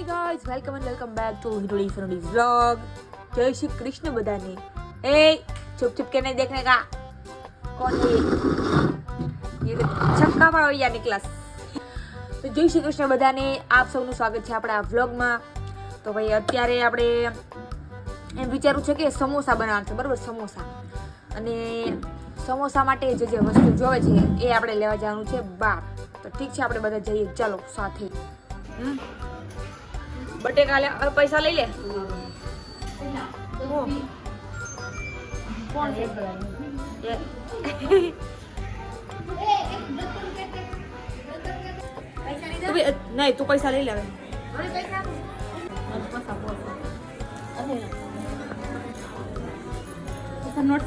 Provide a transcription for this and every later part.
Hi guys, welcome back to હિરોડી ફ્રોડી vlog. જય શ્રી કૃષ્ણ બધાને. એ ચुप चुप के नहीं देखने का. कौन है ये छक्का मारो या निकलस. તો જય શ્રી કૃષ્ણ બધાને, આપ સૌનું સ્વાગત છે આપણા વ્લોગમાં. તો ભાઈ અત્યારે આપણે એમ વિચારું છે કે સમોસા બનાવવાના છે, બરાબર? સમોસા અને સમોસા માટે જે વસ્તુ જોવે છે એ આપણે લેવા જવાનું છે બહાર. તો ઠીક છે, આપણે બધા જઈએ, ચાલો સાથે. બટેકા લે, પૈસા લઈ લે. કોણ છે? નહીં, તું પૈસા લઈ લે.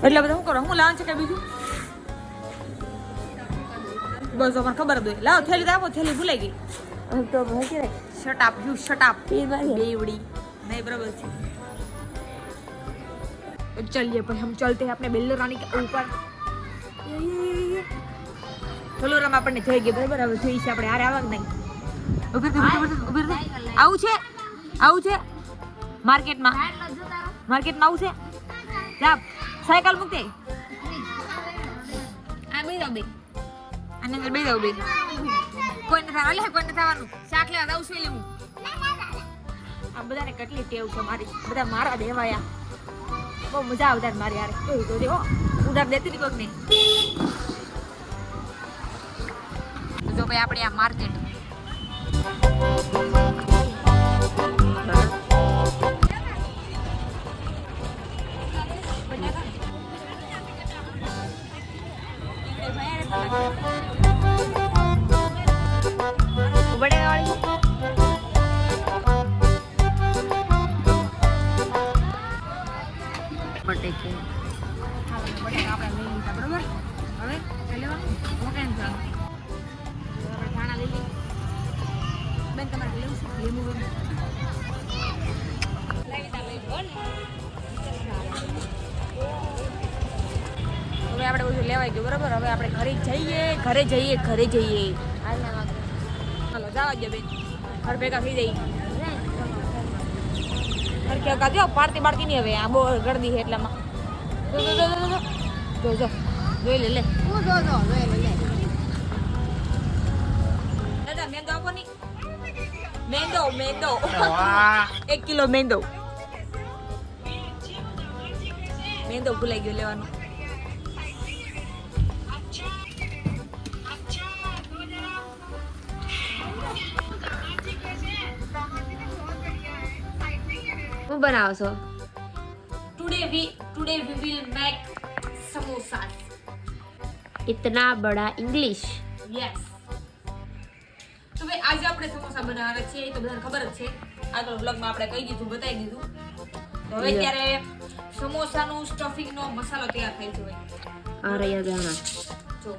એટલે બધા શું કરો, હું લાવવાનું છે કે બીજું? બસ મને ખબર જ હોય. લાવ થેલી આપો, થેલી ભૂલાઈ ગઈ તો shut up you shut up બેવડી नहीं बराबर છે. चलिए भाई, हम चलते हैं अपने बेल्लो रानी के ऊपर. चलो राम આપણને થઈ ગઈ, બરાબર? હવે જોઈ છે આપણે હારે આવા કે નહીં. ઉભી આવું છે માર્કેટમાં આવું છે. જા સાયકલ મૂક દે. આ બે દો, બે આને અંદર બે દો, બે કોઈને થવાનું શાક લેવા દઉં છું. લેવું આ બધાને કેટલી ટેવ છે મારી, બધા મારા દેવાયા. બહુ મજા આવતા મારી યાર. જોઈ તો દેવો ઉધાર દેતી ની કોઈક નહીં. જો ભાઈ આપણે આ માર્કેટ આપણે બધું લેવાઈ ગયું, બરાબર? હવે આપણે ઘરે જઈએ. હાલો જવા દે બેન, ઘર ભેગા થઈ જઈએ. જો પાડતી નહીં હવે, આ બહુ ગરદી છે એટલામાં. જો જોઈ લે દાદા, મેંદો આપો ની. મેંદો 1 કિલો મેંદો ભૂલાઈ ગયો લેવાનું. શું બનાવો છો? Today we will make samosas. इतना बड़ा इंग्लिश. Yes. તો ભાઈ આજે આપણે સમોસા બનાવવાના છે, એ તો બધાને ખબર જ છે. આગળ વ્લોગમાં આપણે કહી દીધું, બતાવી દીધું. તો હવે ત્યારે સમોસાનું સ્ટફિંગનો મસાલો તૈયાર થાય છે. આ રહ્યા ધાણા. જો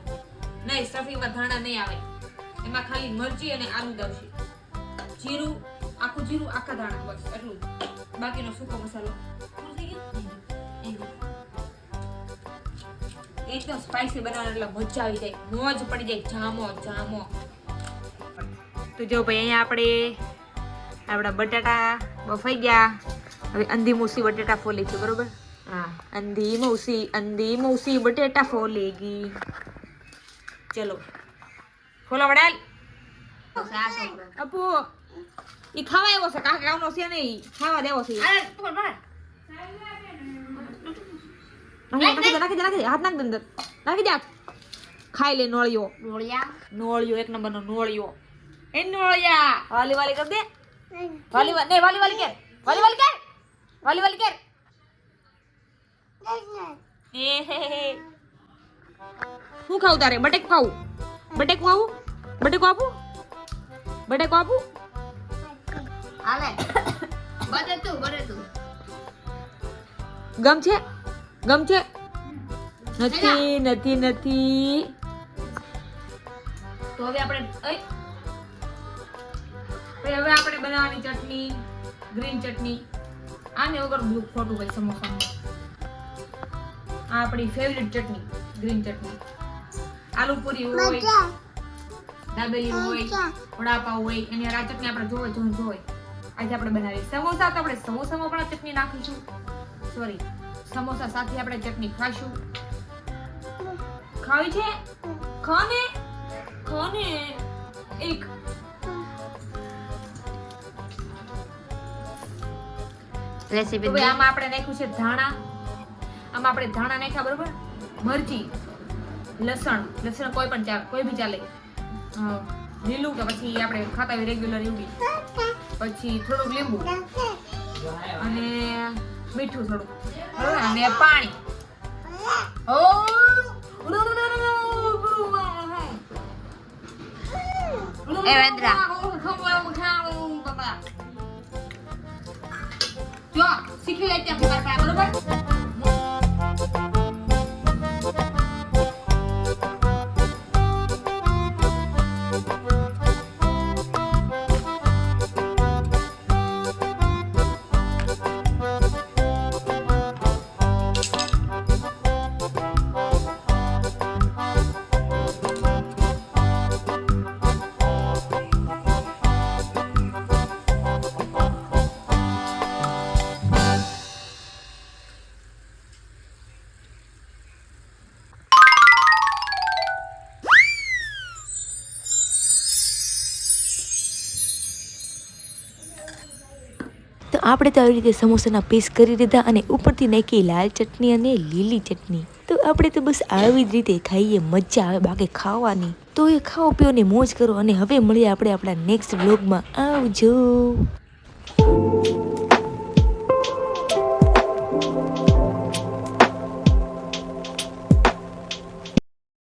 નહીં, સ્ટફિંગમાં ધાણા નહીં આવે, એમાં ખાલી મરચી અને આલુ દવશે. જીરું, આખું જીરું, આખા ધાણા, બસ એટલું. બાકીનો સૂકો મસાલો એકદમ સ્પાઈસી બનાવવાનો, એટલે મજા આવી જાય, મોજ પડી જાય. જામો. તો જો ભાઈ અહીંયા આપણે આપણા બટાટા બફાઈ ગયા. હવે અંધી મૂસી બટેટા ફોલે છે, બરોબર? હા, અંધી મૂસી બટેટા ફોલેગી. ચલો ફોલો વડાલ. અપુ ઈ ખાવા આવ્યો છે, કાકાનો છે નહીં, ખાવા દેવો છે. નાખી હાથ નાખ અંદર, નાખી દે. ખાઈ લે. નોળિયો 1 નંબરનો નોળિયો. એ નોળિયા વાલી કર દે. વાલી કર. હું ખાવું તારે? બટેકું આપું. હાલે બટેતું. ગમ છે? નથી. તો હવે આપણે બનાવવાની ચટણી, ગ્રીન ચટણી. આને વગર ખોટું ભાઈ સમોસામાં. આ આપણી ફેવરિટ ચટણી, ગ્રીન ચટણી. આલુ પૂરી હોય, દાબેલી હોય, વડાપાવ હોય, એની આ ચટણી આપણે જોવે. આજે આપણે બનાવીએ સમોસા. તો આપણે સમોસામાં પણ ચટણી નાખીશું. સોરી, સમોસા સાથે આપણે ચટણી ખાશું. ખાવી છે? ખાને એક રેસીપી. હવે આમાં આપણે નાખ્યું છે ધાણા. આમાં આપણે ધાણા નાખ્યા, બરોબર. મરચી, લસણ કોઈ પણ ચાલે, કોઈ બી ચાલે. લીલું કે પછી આપણે ખાતા હોય રેગ્યુલર એવું. પછી થોડુંક લીંબુ અને મીઠું થોડું, બરોબર, અને પાણી. એ વેન્દ્રા, જો શીખી લે ત્યાં તમારા પાસે, બરોબર. તો આપણે તો આવી રીતે સમોસાના પીસ કરી દીધા અને ઉપરથી નાખી લાલ ચટણી અને લીલી ચટણી. તો આપણે તો બસ આવી જ રીતે ખાઈએ, મજા આવે બાકી ખાવાની. તો એ ખાઓ પીઓ ને મોજ કરો અને હવે મળીએ આપણે આપણા નેક્સ્ટ વ્લોગમાં. આવજો.